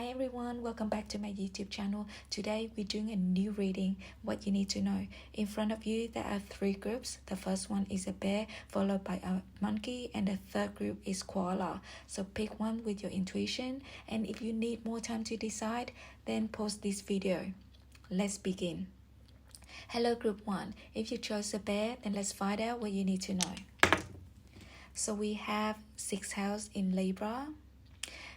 Hi everyone, welcome back to my YouTube channel. Today we're doing a new reading, what you need to know. In front of you there are three groups. The first one is a bear, followed by a monkey, and the third group is koala. So pick one with your intuition, and if you need more time to decide, then pause this video. Let's begin. Hello group 1. If you chose a bear, then let's find out what you need to know. So we have 6th house in Libra.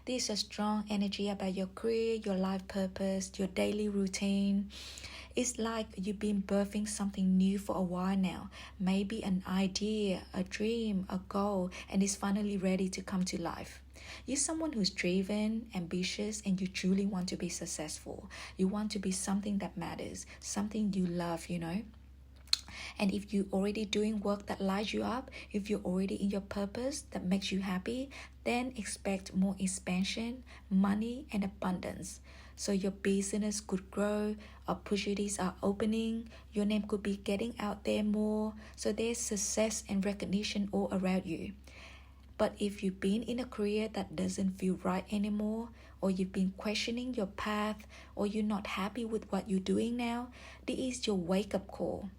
This is a strong energy about your career, your life purpose, your daily routine. It's like you've been birthing something new for a while now. Maybe an idea, a dream, a goal, and it's finally ready to come to life. You're someone who's driven, ambitious, and you truly want to be successful. You want to be something that matters, something you love, And if you're already doing work that lights you up, if you're already in your purpose that makes you happy, then expect more expansion, money, and abundance. So your business could grow, opportunities are opening, your name could be getting out there more. So there's success and recognition all around you. But if you've been in a career that doesn't feel right anymore, or you've been questioning your path, or you're not happy with what you're doing now, this is your wake-up call.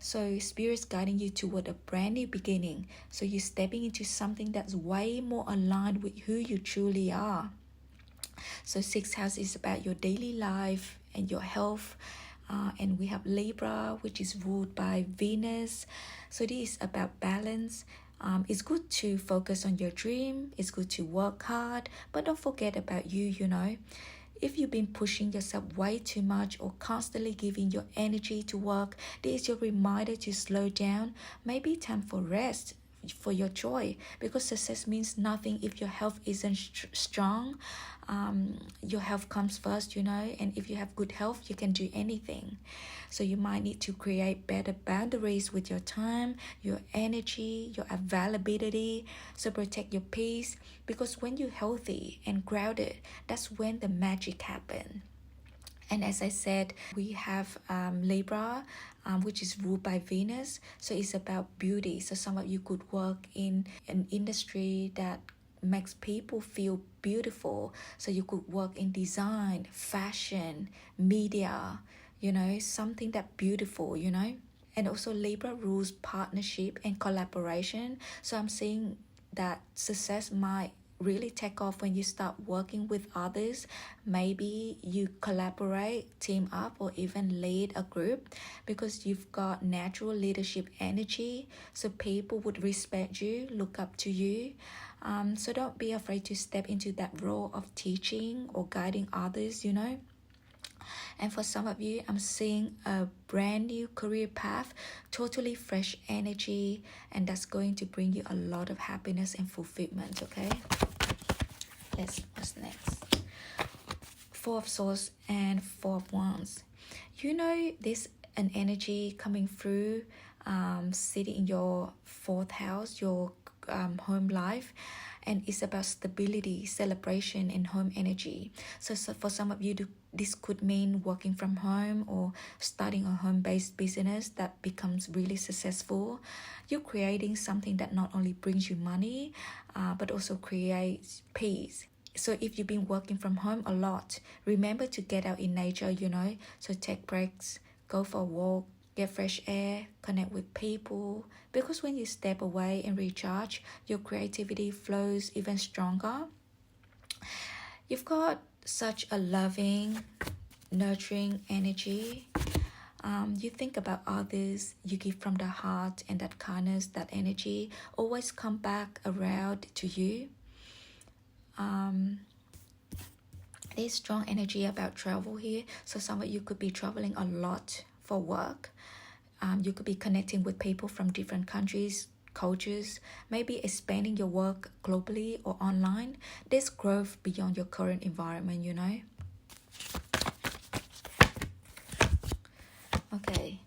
So Spirit's guiding you toward a brand new beginning. So you're stepping into something that's way more aligned with who you truly are. So 6th house is about your daily life and your health. And we have Libra, which is ruled by Venus. So this is about balance. It's good to focus on your dream. It's good to work hard. But don't forget about you, If you've been pushing yourself way too much or constantly giving your energy to work, this is your reminder to slow down. Maybe time for rest, for your joy, because success means nothing if your health isn't strong. Your health comes first, and if you have good health, you can do anything. So you might need to create better boundaries with your time, your energy, your availability. So protect your peace, because when you're healthy and grounded, that's when the magic happens. And as I said, we have Libra, which is ruled by Venus. So it's about beauty. So some of you could work in an industry that makes people feel beautiful. So you could work in design, fashion, media, something that beautiful, And also Libra rules partnership and collaboration. So I'm saying that success might really take off when you start working with others. Maybe you collaborate, team up, or even lead a group, because you've got natural leadership energy. So people would respect you, look up to you. So don't be afraid to step into that role of teaching or guiding others, And for some of you, I'm seeing a brand new career path, totally fresh energy, and that's going to bring you a lot of happiness and fulfillment, okay? What's next? 4 of Swords and 4 of Wands. There's an energy coming through, sitting in your 4th house, your home life, and it's about stability, celebration, and home energy. So for some of you, this could mean working from home or starting a home-based business that becomes really successful. You're creating something that not only brings you money, but also creates peace. So if you've been working from home a lot, remember to get out in nature, So take breaks, go for a walk, get fresh air, connect with people. Because when you step away and recharge, your creativity flows even stronger. You've got such a loving, nurturing energy. You think about others, you give from the heart, and that kindness, that energy always come back around to you. There's strong energy about travel here. So some of you could be traveling a lot for work. You could be connecting with people from different countries, cultures, maybe expanding your work globally or online. There's growth beyond your current environment, Okay,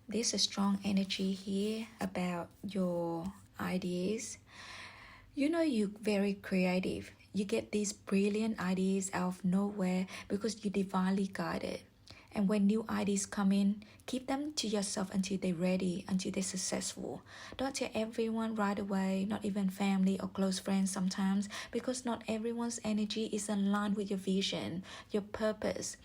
there's a strong energy here about your ideas. You're very creative. You get these brilliant ideas out of nowhere because you're divinely guided. And when new ideas come in, keep them to yourself until they're ready, until they're successful. Don't tell everyone right away, not even family or close friends sometimes, because not everyone's energy is aligned with your vision, your purpose.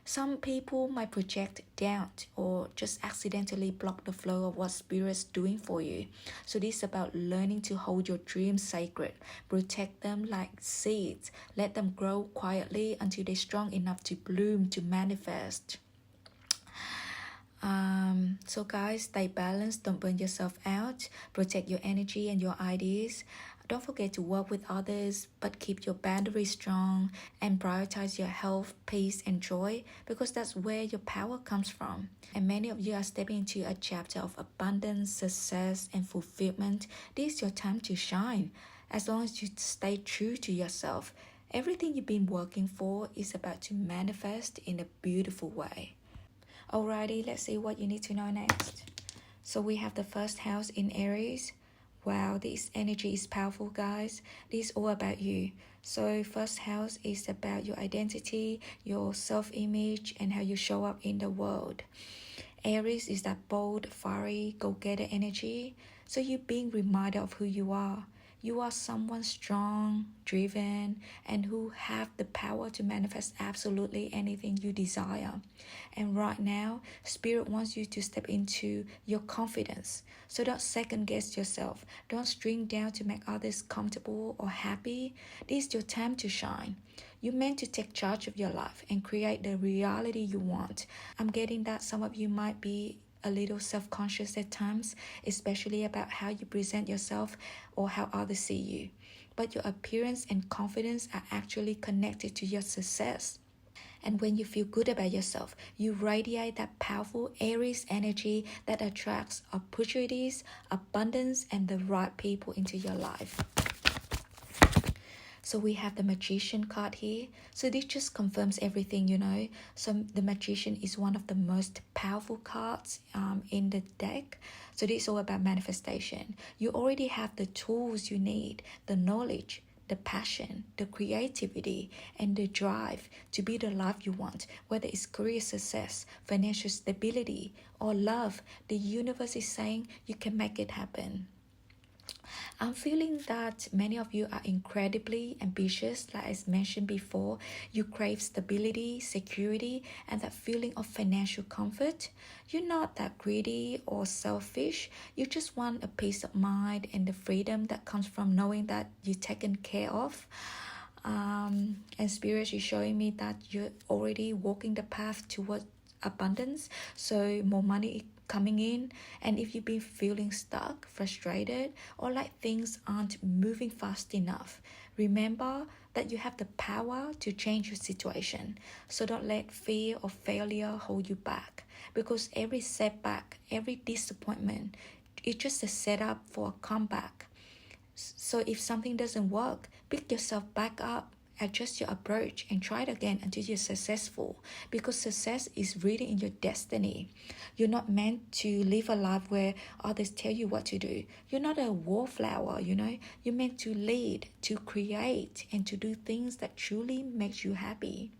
Some people might project doubt or just accidentally block the flow of what Spirit's doing for you. So this is about learning to hold your dreams sacred, protect them like seeds, let them grow quietly until they're strong enough to bloom, to manifest. So guys, stay balanced, don't burn yourself out, protect your energy and your ideas. Don't forget to work with others, but keep your boundaries strong and prioritize your health, peace, and joy, because that's where your power comes from. And many of you are stepping into a chapter of abundance, success, and fulfillment. This is your time to shine. As long as you stay true to yourself, everything you've been working for is about to manifest in a beautiful way. Alrighty, let's see what you need to know next. So we have the first house in Aries. Wow, this energy is powerful, guys. This is all about you. So first house is about your identity, your self-image, and how you show up in the world. Aries is that bold, fiery, go-getter energy. So you're being reminded of who you are. You are someone strong, driven, and who have the power to manifest absolutely anything you desire. And right now, Spirit wants you to step into your confidence. So don't second guess yourself. Don't shrink down to make others comfortable or happy. This is your time to shine. You're meant to take charge of your life and create the reality you want. I'm getting that some of you might be a little self-conscious at times, especially about how you present yourself or how others see you. But your appearance and confidence are actually connected to your success. And when you feel good about yourself, you radiate that powerful Aries energy that attracts opportunities, abundance, and the right people into your life. So we have the Magician card here. So this just confirms everything, you know. So the Magician is one of the most powerful cards in the deck. So this is all about manifestation. You already have the tools you need, the knowledge, the passion, the creativity, and the drive to be the life you want. Whether it's career success, financial stability, or love, the universe is saying you can make it happen. I'm feeling that many of you are incredibly ambitious. Like I mentioned before, you crave stability, security, and that feeling of financial comfort. You're not that greedy or selfish. You just want a peace of mind and the freedom that comes from knowing that you're taken care of. And Spirit is showing me that you're already walking the path towards abundance, so more money coming in. And if you've been feeling stuck, frustrated, or like things aren't moving fast enough, remember that you have the power to change your situation. So don't let fear or failure hold you back, because every setback, every disappointment, it's just a setup for a comeback. So if something doesn't work, pick yourself back up, adjust your approach, and try it again until you're successful, because success is really in your destiny. You're not meant to live a life where others tell you what to do. You're not a wallflower, you know. You're meant to lead, to create, and to do things that truly makes you happy.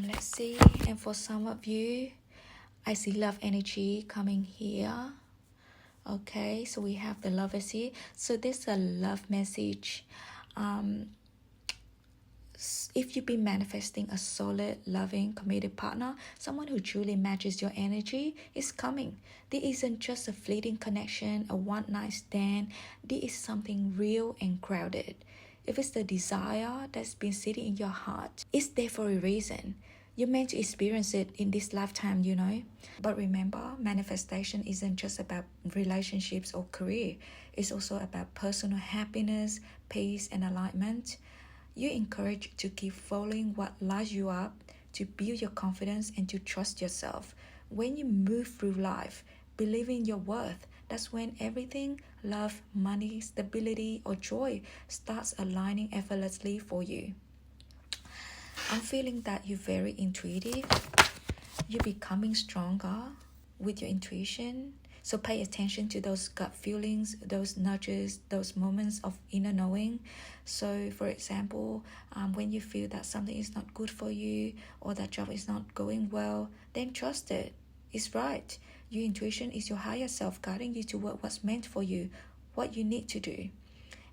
Let's see. And for some of you, I see love energy coming here. Okay, so we have the lovers here. So there's a love message. If you've been manifesting a solid, loving, committed partner, someone who truly matches your energy is coming. This isn't just a fleeting connection, a one-night stand. This is something real and grounded. If it's the desire that's been sitting in your heart, it's there for a reason. You're meant to experience it in this lifetime, you know. But remember, manifestation isn't just about relationships or career. It's also about personal happiness, peace, and alignment. You're encouraged to keep following what lights you up, to build your confidence, and to trust yourself. When you move through life, believing your worth, that's when everything, love, money, stability, or joy, starts aligning effortlessly for you. I'm feeling that you're very intuitive. You're becoming stronger with your intuition. So pay attention to those gut feelings, those nudges, those moments of inner knowing. So for example, when you feel that something is not good for you or that job is not going well, then trust it. It's right. Your intuition is your higher self guiding you toward what's meant for you, what you need to do.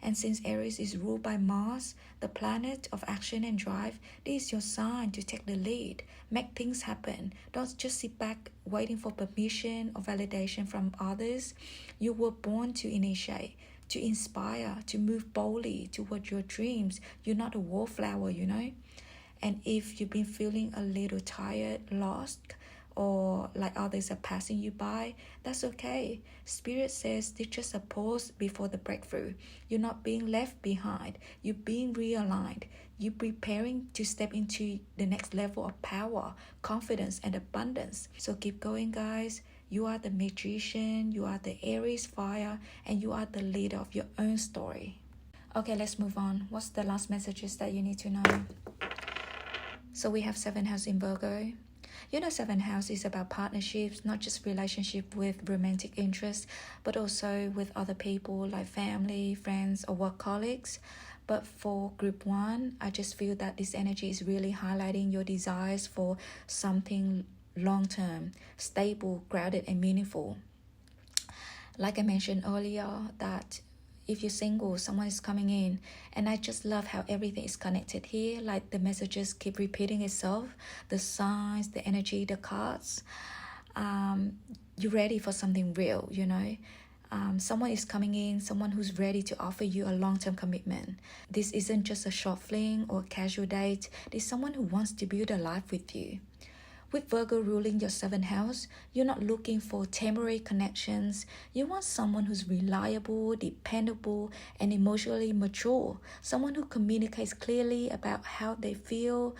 And since Aries is ruled by Mars, the planet of action and drive, this is your sign to take the lead, make things happen. Don't just sit back waiting for permission or validation from others. You were born to initiate, to inspire, to move boldly toward your dreams. You're not a wallflower, you know. And if you've been feeling a little tired, lost, or like others are passing you by, that's okay. Spirit says it's just a pause before the breakthrough. You're not being left behind. You're being realigned. You're preparing to step into the next level of power, confidence, and abundance. So keep going, guys. You are the magician, you are the Aries fire, and you are the leader of your own story. Okay, let's move on. What's the last messages that you need to know? So we have 7th house in Virgo. You know, 7th house is about partnerships, not just relationship with romantic interests, but also with other people like family, friends, or work colleagues. But for group 1, I just feel that this energy is really highlighting your desires for something long-term, stable, grounded, and meaningful. Like I mentioned earlier, that if you're single, someone is coming in, and I just love how everything is connected here. Like the messages keep repeating itself, the signs, the energy, the cards. You're ready for something real, you know. Someone is coming in, someone who's ready to offer you a long-term commitment. This isn't just a short fling or a casual date. This is someone who wants to build a life with you. With Virgo ruling your 7th house, you're not looking for temporary connections. You want someone who's reliable, dependable, and emotionally mature. Someone who communicates clearly about how they feel.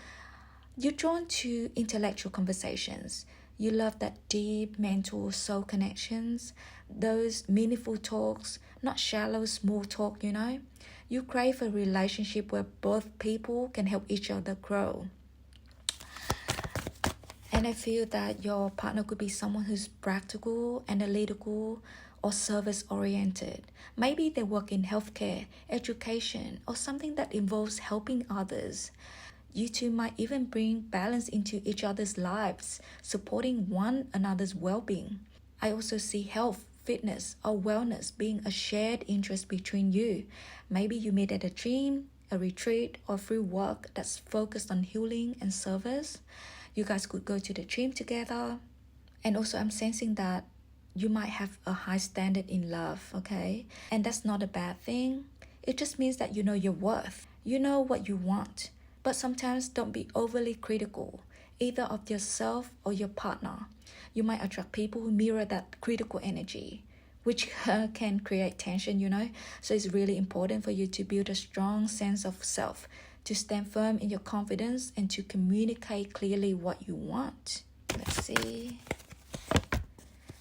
You're drawn to intellectual conversations. You love that deep mental soul connections, those meaningful talks, not shallow small talk, you know. You crave a relationship where both people can help each other grow. And I feel that your partner could be someone who's practical, analytical, or service-oriented. Maybe they work in healthcare, education, or something that involves helping others. You two might even bring balance into each other's lives, supporting one another's well-being. I also see health, fitness, or wellness being a shared interest between you. Maybe you meet at a gym, a retreat, or through work that's focused on healing and service. You guys could go to the gym together. And also I'm sensing that you might have a high standard in love, okay? And that's not a bad thing. It just means that you know your worth. You know what you want. But sometimes don't be overly critical, either of yourself or your partner. You might attract people who mirror that critical energy, which can create tension, you know? So it's really important for you to build a strong sense of self, to stand firm in your confidence, and to communicate clearly what you want. Let's see.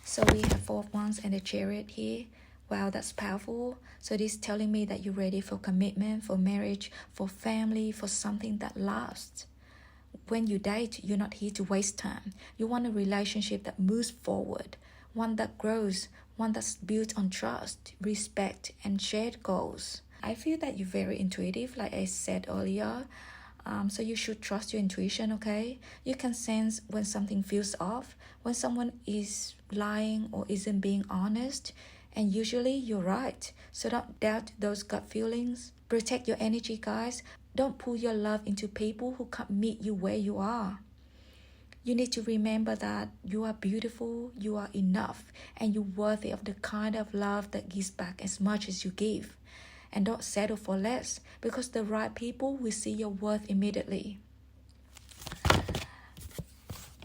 So we have 4 of Wands and the Chariot here. Wow, that's powerful. So this is telling me that you're ready for commitment, for marriage, for family, for something that lasts. When you date, you're not here to waste time. You want a relationship that moves forward, one that grows, one that's built on trust, respect, and shared goals. I feel that you're very intuitive, like I said earlier. So you should trust your intuition, okay? You can sense when something feels off, when someone is lying or isn't being honest. And usually you're right. So don't doubt those gut feelings. Protect your energy, guys. Don't pull your love into people who can't meet you where you are. You need to remember that you are beautiful, you are enough, and you're worthy of the kind of love that gives back as much as you give. And don't settle for less, because the right people will see your worth immediately.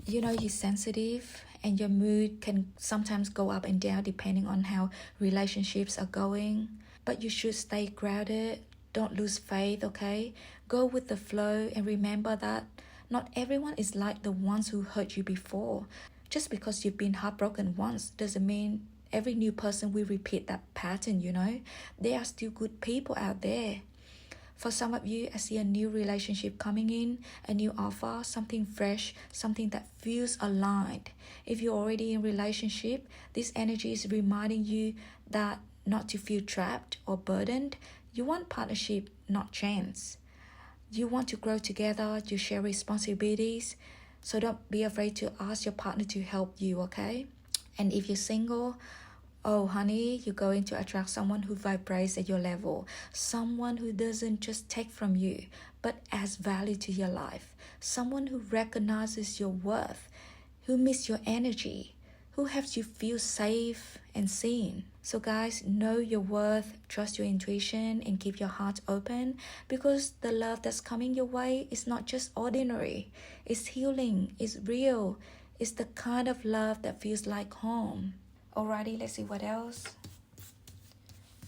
You know, you're sensitive, and your mood can sometimes go up and down depending on how relationships are going. But you should stay grounded. Don't lose faith, okay? Go with the flow, and remember that not everyone is like the ones who hurt you before. Just because you've been heartbroken once doesn't mean every new person will repeat that pattern, you know? There are still good people out there. For some of you, I see a new relationship coming in, a new offer, something fresh, something that feels aligned. If you're already in relationship, this energy is reminding you that not to feel trapped or burdened. You want partnership, not chance. You want to grow together, you share responsibilities. So don't be afraid to ask your partner to help you, okay? And if you're single, oh honey, you're going to attract someone who vibrates at your level. Someone who doesn't just take from you, but adds value to your life. Someone who recognizes your worth, who meets your energy, who helps you feel safe and seen. So guys, know your worth, trust your intuition, and keep your heart open, because the love that's coming your way is not just ordinary. It's healing, it's real, it's the kind of love that feels like home. Alrighty, let's see what else.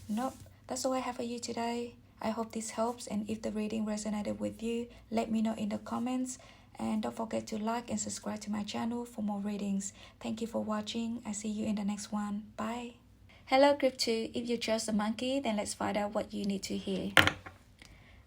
Nope, that's all I have for you today. I hope this helps, and if the reading resonated with you, let me know in the comments. And don't forget to like and subscribe to my channel for more readings. Thank you for watching. I see you in the next one. Bye. Hello group 2. If you chose the monkey, then let's find out what you need to hear.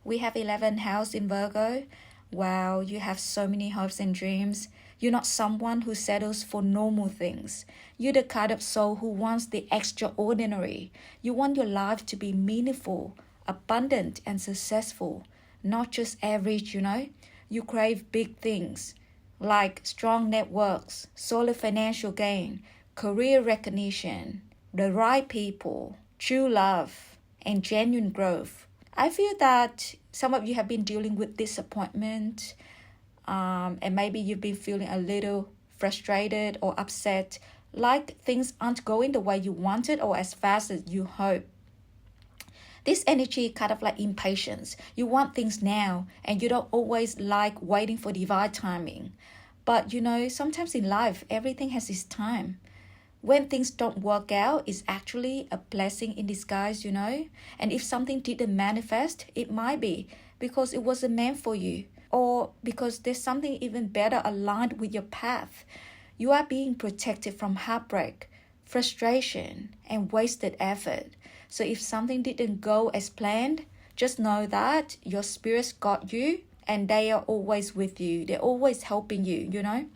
We have 11th house in Virgo. Wow, you have so many hopes and dreams. You're not someone who settles for normal things. You're the kind of soul who wants the extraordinary. You want your life to be meaningful, abundant, and successful. Not just average, you know. You crave big things like strong networks, solid financial gain, career recognition, the right people, true love, and genuine growth. I feel that some of you have been dealing with disappointment, and maybe you've been feeling a little frustrated or upset, like things aren't going the way you wanted or as fast as you hope. This energy kind of like impatience. You want things now, and you don't always like waiting for divine timing. But you know, sometimes in life, everything has its time. When things don't work out, it's actually a blessing in disguise, you know. And if something didn't manifest, it might be because it wasn't meant for you, or because there's something even better aligned with your path. You are being protected from heartbreak, frustration, and wasted effort. So if something didn't go as planned, just know that your spirits got you, and they are always with you. They're always helping you, you know.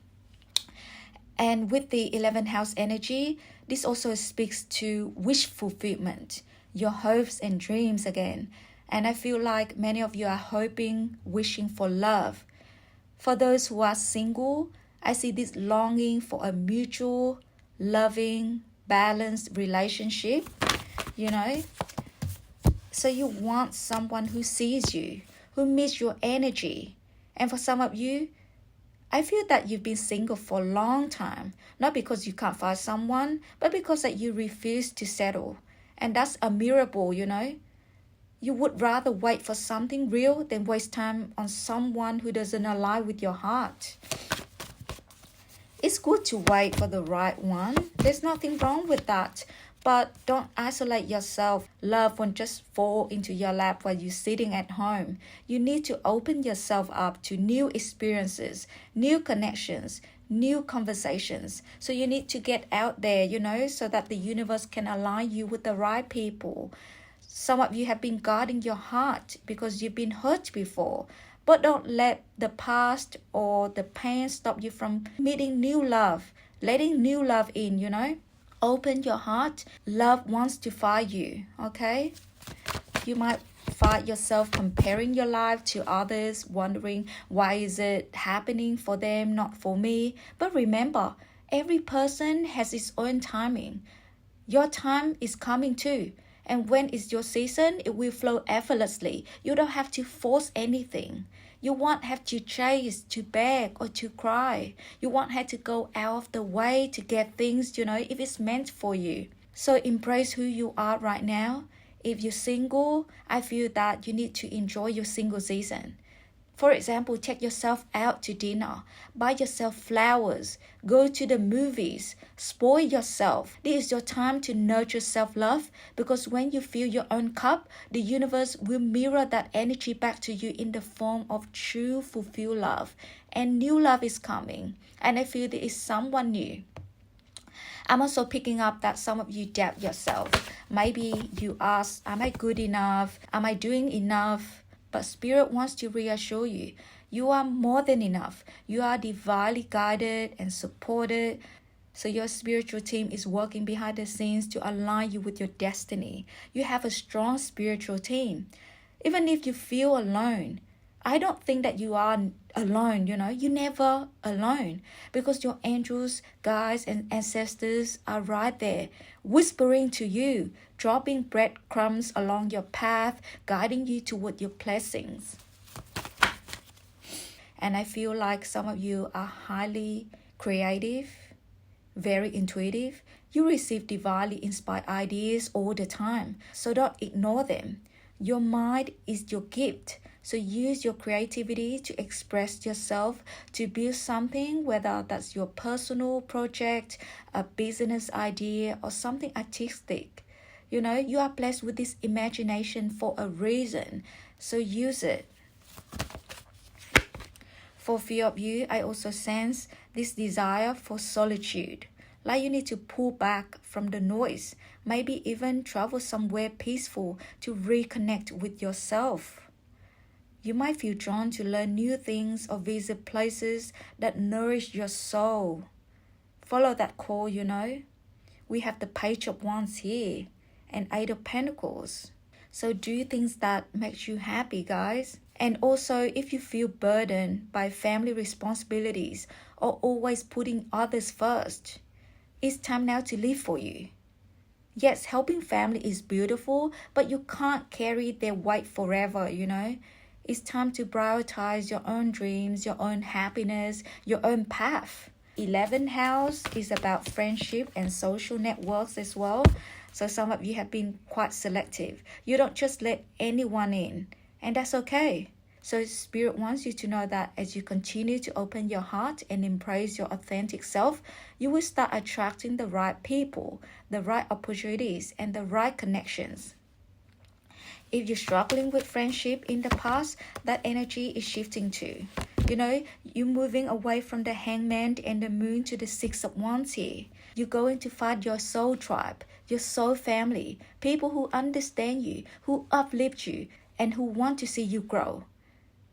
And with the 11th house energy, this also speaks to wish fulfillment, your hopes and dreams again. And I feel like many of you are hoping, wishing for love. For those who are single, I see this longing for a mutual, loving, balanced relationship, you know. So you want someone who sees you, who meets your energy. And for some of you, I feel that you've been single for a long time, not because you can't find someone, but because that you refuse to settle. And that's a miracle, you know. You would rather wait for something real than waste time on someone who doesn't align with your heart. It's good to wait for the right one. There's nothing wrong with that. But don't isolate yourself. Love won't just fall into your lap while you're sitting at home. You need to open yourself up to new experiences, new connections, new conversations. So you need to get out there, you know, so that the universe can align you with the right people. Some of you have been guarding your heart because you've been hurt before. But don't let the past or the pain stop you from meeting new love, letting new love in, you know. Open your heart. Love wants to find you, okay? You might find yourself comparing your life to others, wondering why is it happening for them, not for me. But remember, every person has its own timing. Your time is coming too. And when it's your season, it will flow effortlessly. You don't have to force anything. You won't have to chase, to beg, or to cry. You won't have to go out of the way to get things, you know, if it's meant for you. So embrace who you are right now. If you're single, I feel that you need to enjoy your single season. For example, take yourself out to dinner, buy yourself flowers, go to the movies, spoil yourself. This is your time to nurture self-love, because when you fill your own cup, the universe will mirror that energy back to you in the form of true, fulfilled love. And new love is coming, and I feel there is someone new. I'm also picking up that some of you doubt yourself. Maybe you ask, am I good enough? Am I doing enough? But Spirit wants to reassure you, you are more than enough. You are divinely guided and supported. So your spiritual team is working behind the scenes to align you with your destiny. You have a strong spiritual team. Even if you feel alone, I don't think that you are alone, You're never alone, because your angels, guides, and ancestors are right there, whispering to you, dropping breadcrumbs along your path, guiding you toward your blessings. And I feel like some of you are highly creative, very intuitive. You receive divinely inspired ideas all the time, so don't ignore them. Your mind is your gift, so use your creativity to express yourself, to build something, whether that's your personal project, a business idea, or something artistic. You are blessed with this imagination for a reason, so use it. For few of you, I also sense this desire for solitude. Like you need to pull back from the noise, maybe even travel somewhere peaceful to reconnect with yourself. You might feel drawn to learn new things or visit places that nourish your soul. Follow that call, We have the Page of Wands here and Eight of Pentacles. So do things that makes you happy, guys. And also, if you feel burdened by family responsibilities or always putting others first, it's time now to live for you. Yes, helping family is beautiful, but you can't carry their weight forever, It's time to prioritize your own dreams, your own happiness, your own path. 11th house is about friendship and social networks as well. So some of you have been quite selective. You don't just let anyone in, and that's okay. So Spirit wants you to know that as you continue to open your heart and embrace your authentic self, you will start attracting the right people, the right opportunities, and the right connections. If you're struggling with friendship in the past, that energy is shifting too. You're moving away from the Hangman and the Moon to the Six of Wands here. You're going to find your soul tribe, your soul family, people who understand you, who uplift you, and who want to see you grow.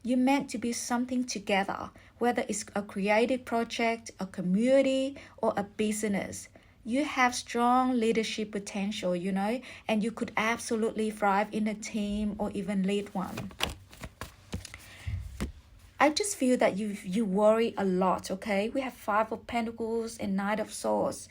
You're meant to be something together, whether it's a creative project, a community, or a business. You have strong leadership potential, and you could absolutely thrive in a team or even lead one. I just feel that you worry a lot, okay? We have 5 of Pentacles and 9 of Swords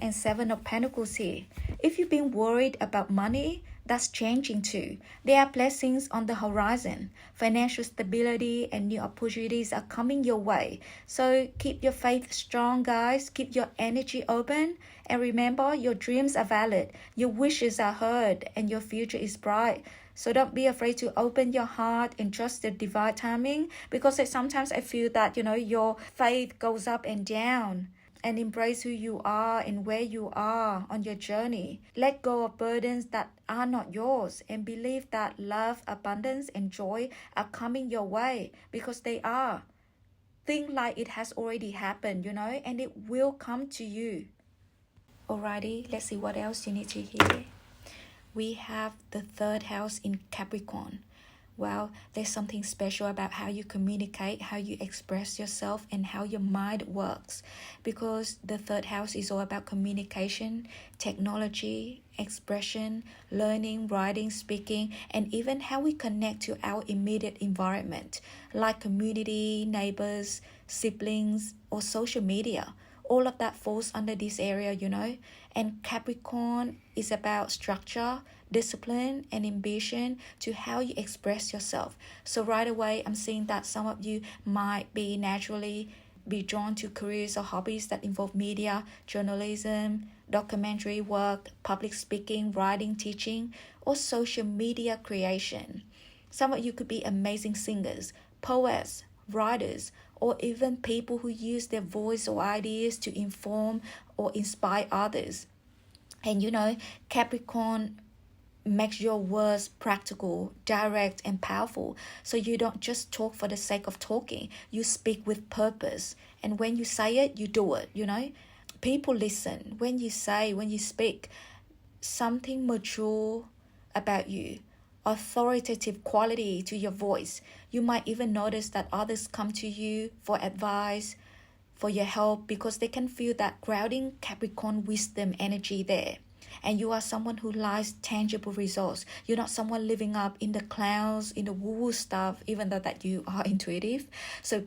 and 7 of Pentacles here. If you've been worried about money, that's changing too. There are blessings on the horizon. Financial stability and new opportunities are coming your way. So keep your faith strong, guys. Keep your energy open. And remember, your dreams are valid. Your wishes are heard. And your future is bright. So don't be afraid to open your heart and trust the divine timing. Because sometimes I feel that, your faith goes up and down. And embrace who you are and where you are on your journey. Let go of burdens that are not yours and believe that love, abundance, and joy are coming your way, because they are. Think like it has already happened, and it will come to you. Alrighty, let's see what else you need to hear. We have the 3rd house in Capricorn. Well, there's something special about how you communicate, how you express yourself, and how your mind works. Because the 3rd house is all about communication, technology, expression, learning, writing, speaking, and even how we connect to our immediate environment, like community, neighbors, siblings, or social media. All of that falls under this area, And Capricorn is about structure, discipline, and ambition to how you express yourself. So right away, I'm seeing that some of you might be naturally be drawn to careers or hobbies that involve media, journalism, documentary work, public speaking, writing, teaching, or social media creation. Some of you could be amazing singers, poets, writers, or even people who use their voice or ideas to inform or inspire others. And Capricorn makes your words practical, direct, and powerful. So you don't just talk for the sake of talking. You speak with purpose. And when you say it, you do it, People listen. When you speak, something mature about you authoritative quality to your voice. You might even notice that others come to you for advice, for your help, because they can feel that grounding Capricorn wisdom energy there. And you are someone who likes tangible results. You're not someone living up in the clouds, in the woo-woo stuff, even though that you are intuitive.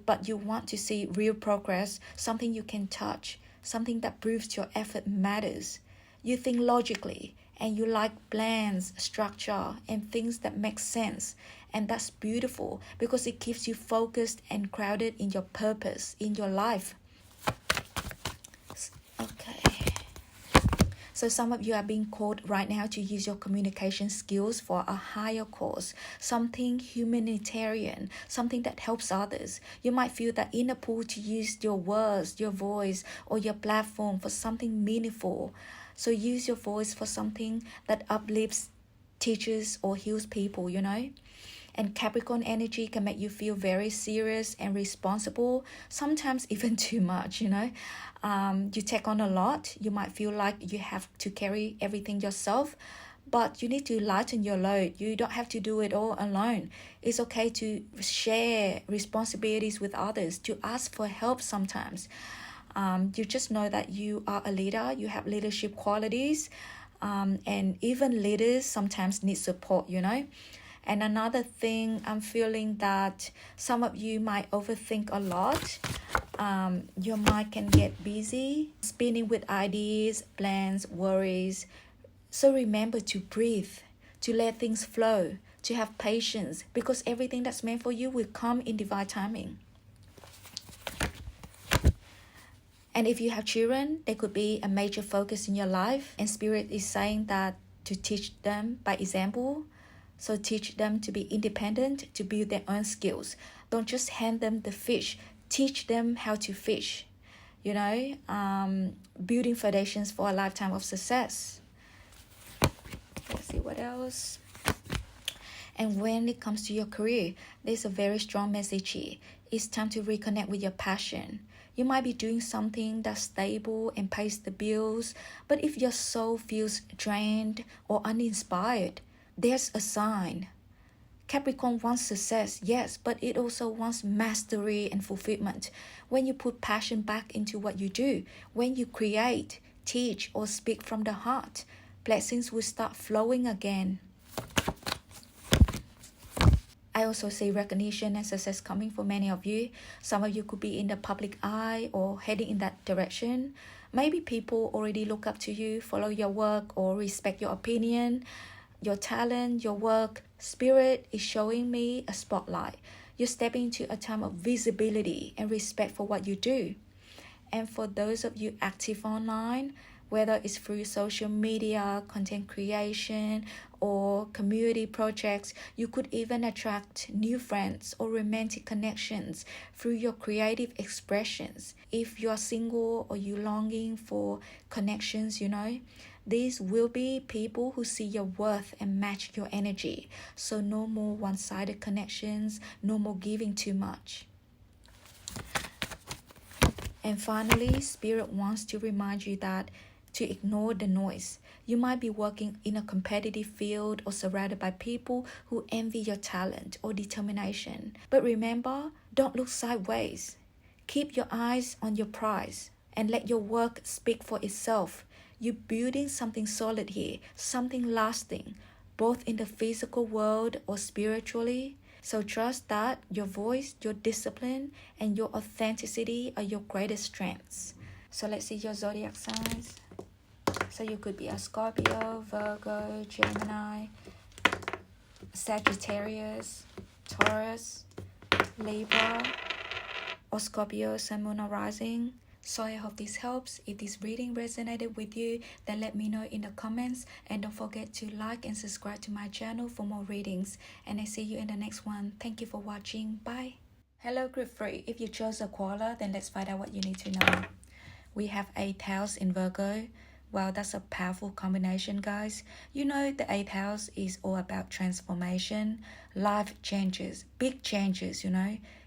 But you want to see real progress, something you can touch, something that proves your effort matters. You think logically, and you like plans, structure, and things that make sense. And that's beautiful because it keeps you focused and grounded in your purpose, in your life. Okay. So some of you are being called right now to use your communication skills for a higher cause, something humanitarian, something that helps others. You might feel that inner pull to use your words, your voice, or your platform for something meaningful. So use your voice for something that uplifts, teaches, or heals people, And Capricorn energy can make you feel very serious and responsible, sometimes even too much, You take on a lot. You might feel like you have to carry everything yourself, but you need to lighten your load. You don't have to do it all alone. It's okay to share responsibilities with others, to ask for help sometimes. You just know that you are a leader, you have leadership qualities, and even leaders sometimes need support, And another thing, I'm feeling that some of you might overthink a lot. Your mind can get busy, spinning with ideas, plans, worries. So remember to breathe, to let things flow, to have patience, because everything that's meant for you will come in divine timing. And if you have children, there could be a major focus in your life, and Spirit is saying that to teach them by example. So teach them to be independent, to build their own skills. Don't just hand them the fish. Teach them how to fish. Building foundations for a lifetime of success. Let's see what else. And when it comes to your career, there's a very strong message here. It's time to reconnect with your passion. You might be doing something that's stable and pays the bills, but if your soul feels drained or uninspired, there's a sign. Capricorn wants success, yes, but it also wants mastery and fulfillment. When you put passion back into what you do, when you create, teach, or speak from the heart, blessings will start flowing again. I also see recognition and success coming for many of you. Some of you could be in the public eye or heading in that direction. Maybe people already look up to you, follow your work, or respect your opinion, your talent, your work. Spirit is showing me a spotlight. You're stepping into a time of visibility and respect for what you do. And for those of you active online, whether it's through social media, content creation, or community projects, you could even attract new friends or romantic connections through your creative expressions. If you are single or you're longing for connections, these will be people who see your worth and match your energy. So no more one-sided connections, no more giving too much. And finally, Spirit wants to remind you that to ignore the noise. You might be working in a competitive field or surrounded by people who envy your talent or determination. But remember, don't look sideways. Keep your eyes on your prize and let your work speak for itself. You're building something solid here, something lasting, both in the physical world or spiritually. So trust that your voice, your discipline, and your authenticity are your greatest strengths. So let's see your zodiac signs. So you could be a Scorpio, Virgo, Gemini, Sagittarius, Taurus, Libra, or Scorpio, Sun, Moon, or Rising. So I hope this helps. If this reading resonated with you, then let me know in the comments. And don't forget to like and subscribe to my channel for more readings. And I see you in the next one. Thank you for watching. Bye. Hello, Group 3. If you chose a koala, then let's find out what you need to know. We have 8th house in Virgo. Wow, that's a powerful combination, guys. The 8th house is all about transformation, life changes, big changes,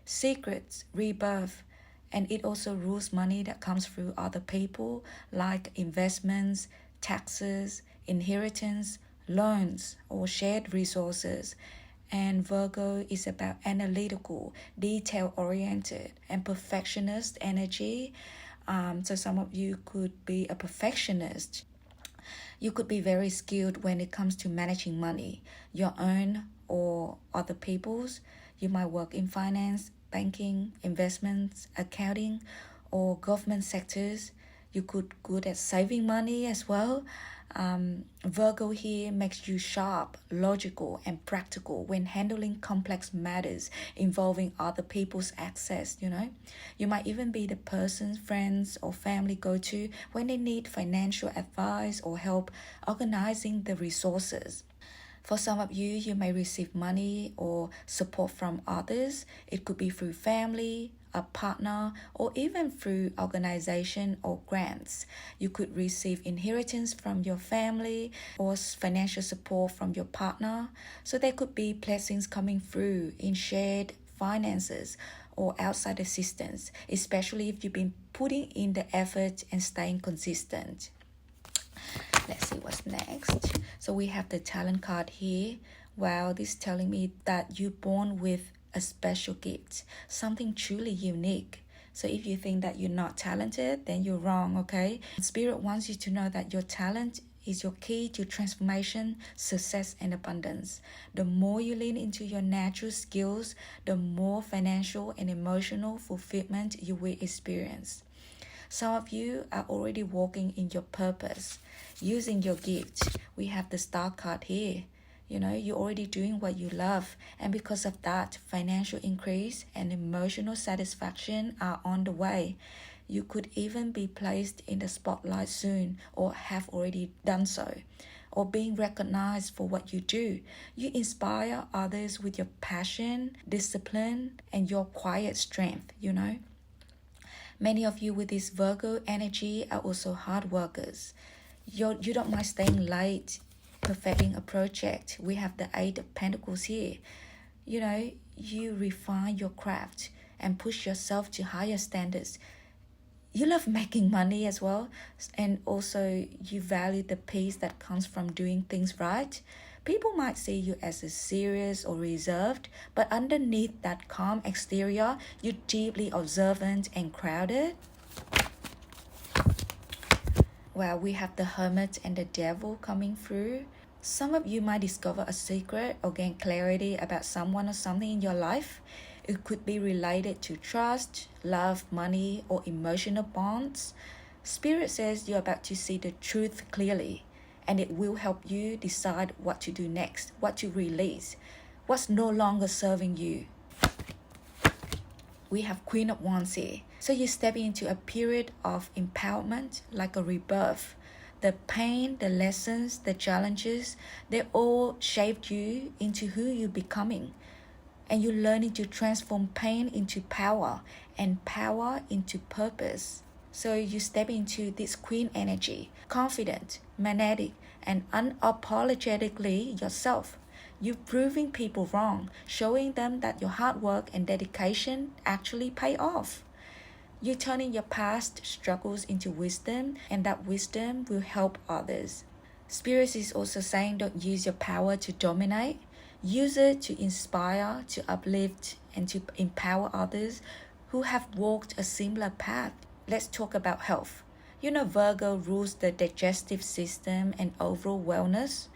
secrets, rebirth. And it also rules money that comes through other people, like investments, taxes, inheritance, loans, or shared resources. And Virgo is about analytical, detail-oriented, and perfectionist energy. So some of you could be a perfectionist. You could be very skilled when it comes to managing money, your own or other people's. You might work in finance, banking, investments, accounting, or government sectors. You could good at saving money as well. Virgo here makes you sharp, logical, and practical when handling complex matters involving other people's access, You might even be the person's friends or family go to when they need financial advice or help organizing the resources. For some of you, you may receive money or support from others. It could be through family, a partner, or even through organization or grants. You could receive inheritance from your family or financial support from your partner. So there could be blessings coming through in shared finances or outside assistance, especially if you've been putting in the effort and staying consistent. Let's see what's next. So we have the talent card here. Wow, this is telling me that you're born with a special gift, something truly unique. So if you think that you're not talented, then you're wrong, okay? Spirit wants you to know that your talent is your key to transformation, success, and abundance. The more you lean into your natural skills, the more financial and emotional fulfillment you will experience. Some of you are already walking in your purpose, using your gift. We have the star card here. You're already doing what you love, and because of that, financial increase and emotional satisfaction are on the way. You could even be placed in the spotlight soon, or have already done so, or being recognized for what you do. You inspire others with your passion, discipline, and your quiet strength, Many of you with this Virgo energy are also hard workers. You don't mind staying late, perfecting a project. We have the 8 of Pentacles here. You refine your craft and push yourself to higher standards. You love making money as well, and also you value the peace that comes from doing things right. People might see you as a serious or reserved, but underneath that calm exterior, you're deeply observant and crowded. Well, we have the Hermit and the Devil coming through. Some of you might discover a secret or gain clarity about someone or something in your life. It could be related to trust, love, money, or emotional bonds. Spirit says you're about to see the truth clearly, and it will help you decide what to do next, what to release, what's no longer serving you. We have Queen of Wands here. So you're stepping into a period of empowerment, like a rebirth. The pain, the lessons, the challenges, they all shaped you into who you're becoming. And you're learning to transform pain into power and power into purpose. So you step into this Queen energy, confident, magnetic, and unapologetically yourself. You're proving people wrong, showing them that your hard work and dedication actually pay off. You're turning your past struggles into wisdom, and that wisdom will help others. Spirit is also saying don't use your power to dominate. Use it to inspire, to uplift, and to empower others who have walked a similar path. Let's talk about health. Virgo rules the digestive system and overall wellness,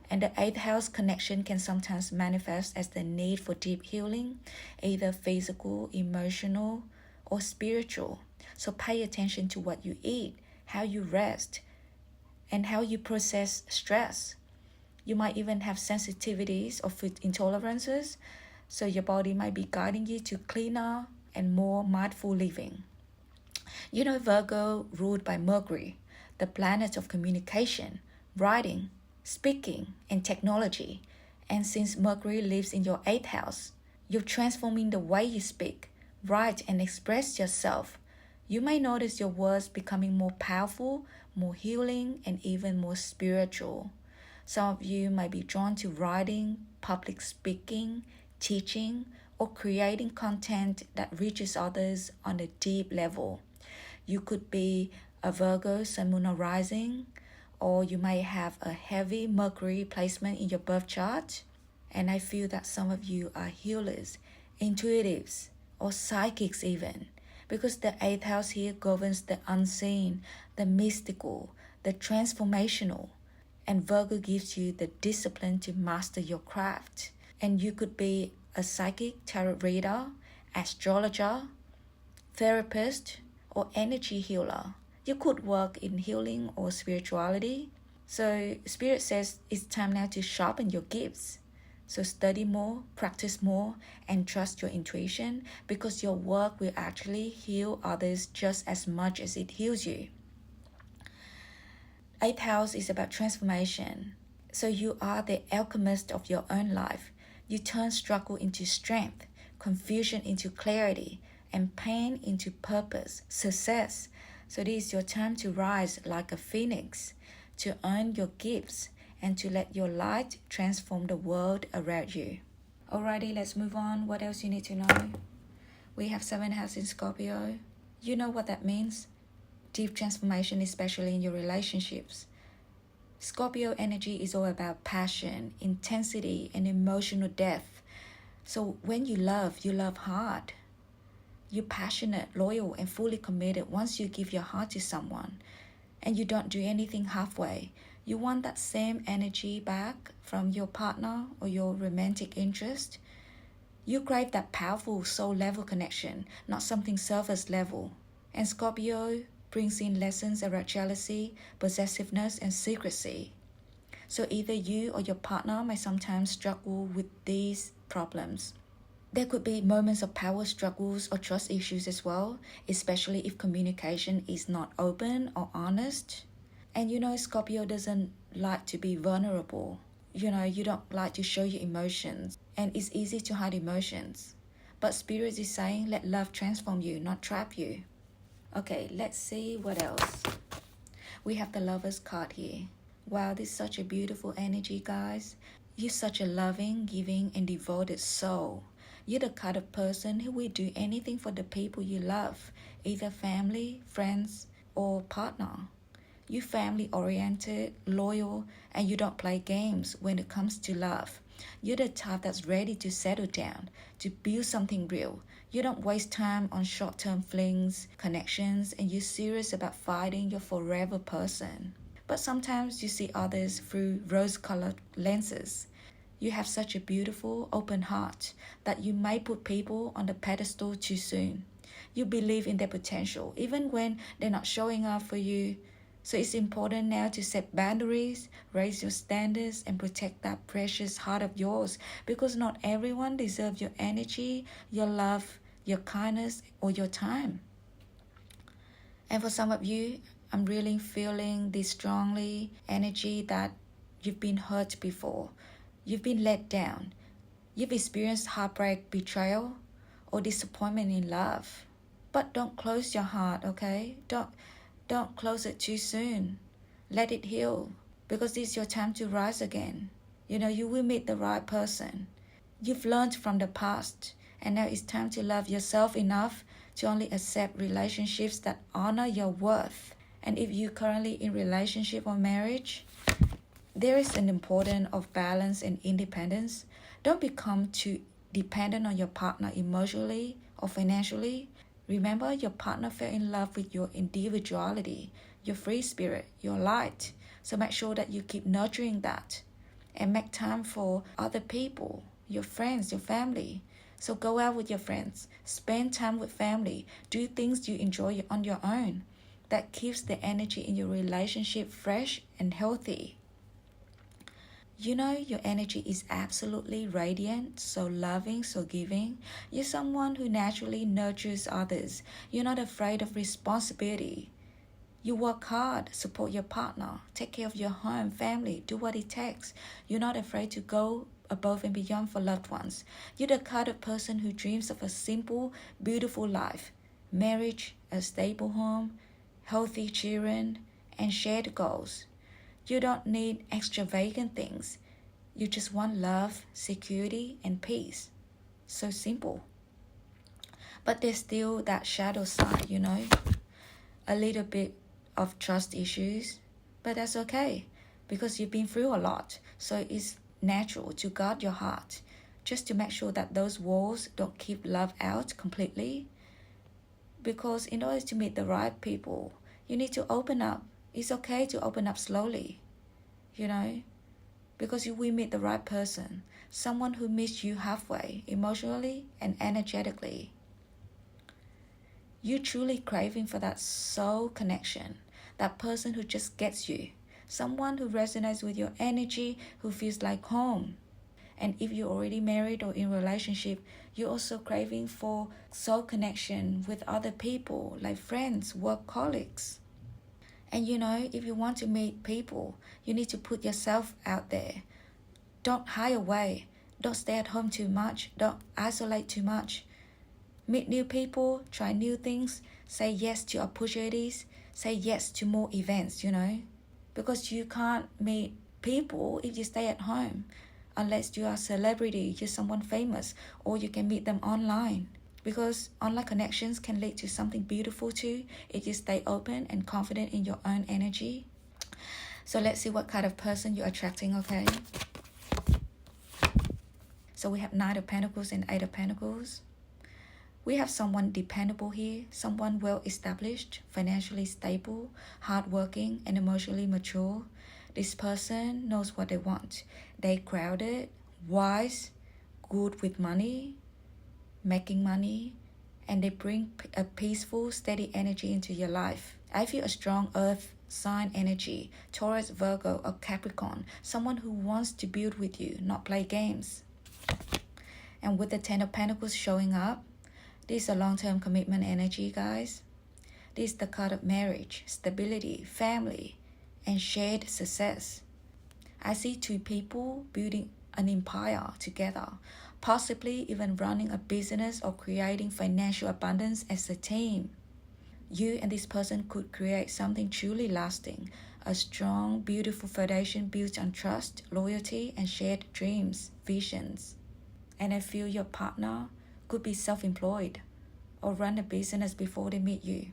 and the 8th house connection can sometimes manifest as the need for deep healing, either physical, emotional, or spiritual. So pay attention to what you eat, how you rest, and how you process stress. You might even have sensitivities or food intolerances, so your body might be guiding you to cleaner and more mindful living. Virgo ruled by Mercury, the planet of communication, writing, speaking, and technology. And since Mercury lives in your 8th house, you're transforming the way you speak, write, and express yourself. You may notice your words becoming more powerful, more healing, and even more spiritual. Some of you might be drawn to writing, public speaking, teaching, or creating content that reaches others on a deep level. You could be a Virgo, Sun, Moon, or Rising, or you might have a heavy Mercury placement in your birth chart. And I feel that some of you are healers, intuitives, or psychics even, because the 8th house here governs the unseen, the mystical, the transformational, and Virgo gives you the discipline to master your craft. And you could be a psychic, tarot reader, astrologer, therapist, or energy healer. You could work in healing or spirituality. So Spirit says it's time now to sharpen your gifts. So study more, practice more, and trust your intuition, because your work will actually heal others just as much as it heals you. 8th house is about transformation. So you are the alchemist of your own life. You turn struggle into strength, confusion into clarity, and pain into purpose, success. So this is your time to rise like a phoenix, to earn your gifts, and to let your light transform the world around you. Alrighty, let's move on. What else you need to know? We have 7th house in Scorpio. You know what that means? Deep transformation, especially in your relationships. Scorpio energy is all about passion, intensity, and emotional depth. So when you love hard. You're passionate, loyal, and fully committed once you give your heart to someone. And you don't do anything halfway. You want that same energy back from your partner or your romantic interest. You crave that powerful soul level connection, not something surface level. And Scorpio brings in lessons around jealousy, possessiveness, and secrecy. So either you or your partner may sometimes struggle with these problems. There could be moments of power struggles or trust issues as well, especially if communication is not open or honest. And Scorpio doesn't like to be vulnerable. You don't like to show your emotions, and it's easy to hide emotions. But Spirit is saying, let love transform you, not trap you. Okay, let's see what else. We have the Lover's card here. Wow, this is such a beautiful energy, guys. You're such a loving, giving, and devoted soul. You're the kind of person who will do anything for the people you love, either family, friends, or partner. You're family-oriented, loyal, and you don't play games when it comes to love. You're the type that's ready to settle down, to build something real. You don't waste time on short-term flings, connections, and you're serious about finding your forever person. But sometimes you see others through rose-colored lenses. You have such a beautiful, open heart that you may put people on the pedestal too soon. You believe in their potential, even when they're not showing up for you. So it's important now to set boundaries, raise your standards, and protect that precious heart of yours, because not everyone deserves your energy, your love, your kindness, or your time. And for some of you, I'm really feeling this strongly energy that you've been hurt before. You've been let down. You've experienced heartbreak, betrayal, or disappointment in love. But don't close your heart, okay? Don't close it too soon. Let it heal, because this is your time to rise again. You will meet the right person. You've learned from the past, and now it's time to love yourself enough to only accept relationships that honor your worth. And if you're currently in relationship or marriage, there is an importance of balance and independence. Don't become too dependent on your partner emotionally or financially. Remember, your partner fell in love with your individuality, your free spirit, your light. So make sure that you keep nurturing that and make time for other people, your friends, your family. So go out with your friends, spend time with family, do things you enjoy on your own. That keeps the energy in your relationship fresh and healthy. Your energy is absolutely radiant, so loving, so giving. You're someone who naturally nurtures others. You're not afraid of responsibility. You work hard, support your partner, take care of your home, family, do what it takes. You're not afraid to go above and beyond for loved ones. You're the kind of person who dreams of a simple, beautiful life. Marriage, a stable home, healthy children, and shared goals. You don't need extravagant things. You just want love, security, and peace. So simple. But there's still that shadow side, a little bit of trust issues, But that's okay, because you've been through a lot, so it's natural to guard your heart, just to make sure that those walls don't keep love out completely. Because in order to meet the right people, you need to open up. It's okay to open up slowly, because you will meet the right person, someone who meets you halfway, emotionally and energetically. You're truly craving for that soul connection, that person who just gets you, someone who resonates with your energy, who feels like home. And if you're already married or in a relationship, you're also craving for soul connection with other people, like friends, work colleagues. And if you want to meet people, you need to put yourself out there. Don't hide away. Don't stay at home too much. Don't isolate too much. Meet new people, try new things, say yes to opportunities, say yes to more events, because you can't meet people if you stay at home, unless you are a celebrity, you're someone famous, or you can meet them online. Because online connections can lead to something beautiful too, if you stay open and confident in your own energy. So let's see what kind of person you're attracting, okay? So we have Knight of Pentacles and Eight of Pentacles. We have someone dependable here, someone well-established, financially stable, hardworking, and emotionally mature. This person knows what they want. They're grounded, wise, good with money, making money, and they bring a peaceful, steady energy into your life. I feel a strong earth sign energy, Taurus, Virgo, or Capricorn, someone who wants to build with you, not play games. And with the Ten of Pentacles showing up, this is a long-term commitment energy, guys. This is the card of marriage, stability, family, and shared success. I see two people building an empire together, possibly even running a business or creating financial abundance as a team. You and this person could create something truly lasting, a strong, beautiful foundation built on trust, loyalty, and shared dreams, visions. And I feel your partner could be self-employed or run a business before they meet you.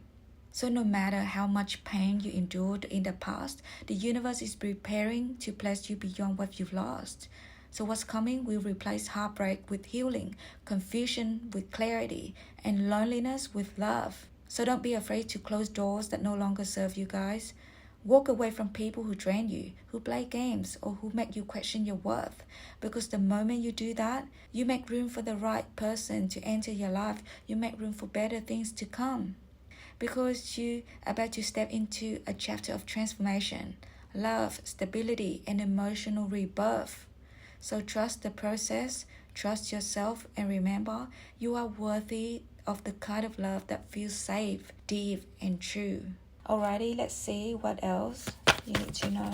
So no matter how much pain you endured in the past, the universe is preparing to place you beyond what you've lost. So what's coming will replace heartbreak with healing, confusion with clarity, and loneliness with love. So don't be afraid to close doors that no longer serve you, guys. Walk away from people who drain you, who play games, or who make you question your worth. Because the moment you do that, you make room for the right person to enter your life. You make room for better things to come. Because you're about to step into a chapter of transformation, love, stability, and emotional rebirth. So trust the process, trust yourself, and remember, you are worthy of the kind of love that feels safe, deep, and true. Alrighty, let's see what else you need to know.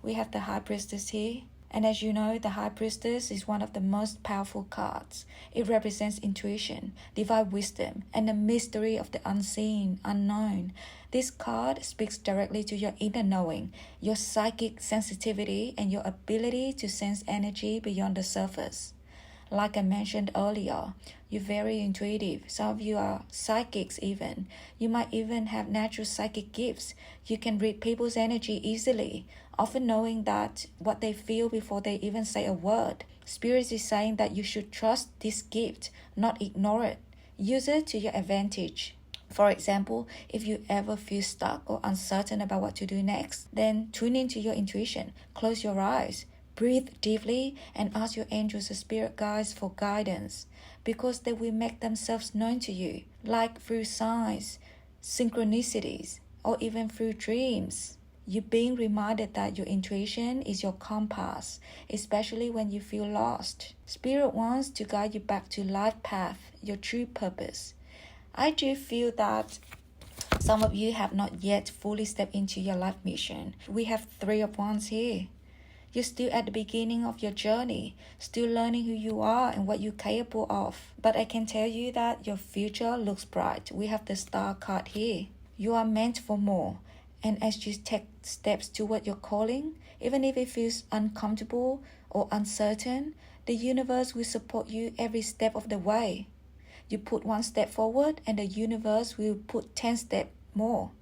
We have the High Priestess here. And as you know, the High Priestess is one of the most powerful cards. It represents intuition, divine wisdom, and the mystery of the unseen, unknown. This card speaks directly to your inner knowing, your psychic sensitivity, and your ability to sense energy beyond the surface. Like I mentioned earlier, you're very intuitive. Some of you are psychics even. You might even have natural psychic gifts. You can read people's energy easily, often knowing that what they feel before they even say a word. Spirit is saying that you should trust this gift, not ignore it. Use it to your advantage. For example, if you ever feel stuck or uncertain about what to do next, then tune into your intuition. Close your eyes. Breathe deeply and ask your angels or spirit guides for guidance, because they will make themselves known to you, like through signs, synchronicities, or even through dreams. You're being reminded that your intuition is your compass, especially when you feel lost. Spirit wants to guide you back to life path, your true purpose. I do feel that some of you have not yet fully stepped into your life mission. We have Three of Wands here. You're still at the beginning of your journey, still learning who you are and what you're capable of. But I can tell you that your future looks bright. We have the Star card here. You are meant for more. And as you take steps toward your calling, even if it feels uncomfortable or uncertain, the universe will support you every step of the way. You put one step forward and the universe will put 10 steps more.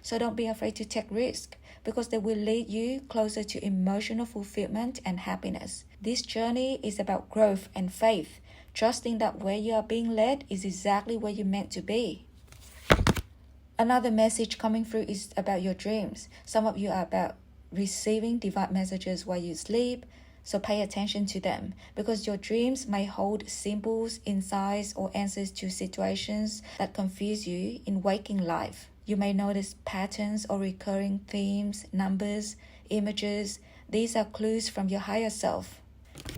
So don't be afraid to take risks, because they will lead you closer to emotional fulfillment and happiness. This journey is about growth and faith, trusting that where you are being led is exactly where you're meant to be. Another message coming through is about your dreams. Some of you are about receiving divine messages while you sleep, so pay attention to them, because your dreams may hold symbols, insights, or answers to situations that confuse you in waking life. You may notice patterns or recurring themes, numbers, images. These are clues from your higher self.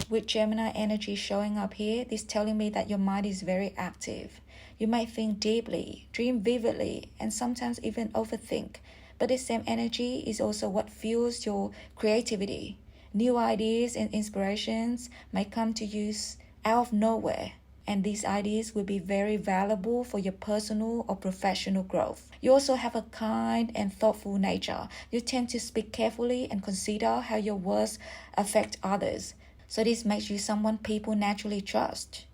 With Gemini energy showing up here, this is telling me that your mind is very active. You might think deeply, dream vividly, and sometimes even overthink. But this same energy is also what fuels your creativity. New ideas and inspirations may come to you out of nowhere, and these ideas will be very valuable for your personal or professional growth. You also have a kind and thoughtful nature. You tend to speak carefully and consider how your words affect others. So this makes you someone people naturally trust.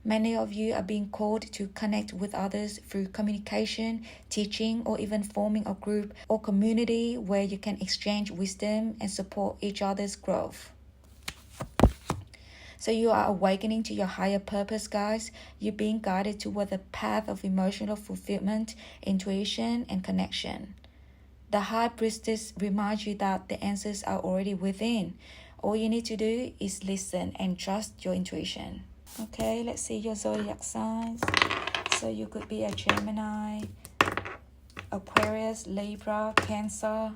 Many of you are being called to connect with others through communication, teaching, or even forming a group or community where you can exchange wisdom and support each other's growth. So you are awakening to your higher purpose, guys. You're being guided toward the path of emotional fulfillment, intuition, and connection. The High Priestess reminds you that the answers are already within. All you need to do is listen and trust your intuition. Okay, let's see your zodiac signs. So you could be a Gemini, Aquarius, Libra, Cancer,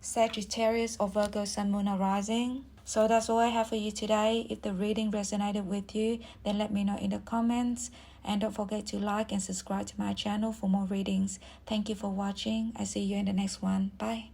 Sagittarius, or Virgo, Sun, Moon, or Rising. So that's all I have for you today. If the reading resonated with you, then let me know in the comments. And don't forget to like and subscribe to my channel for more readings. Thank you for watching. I see you in the next one. Bye.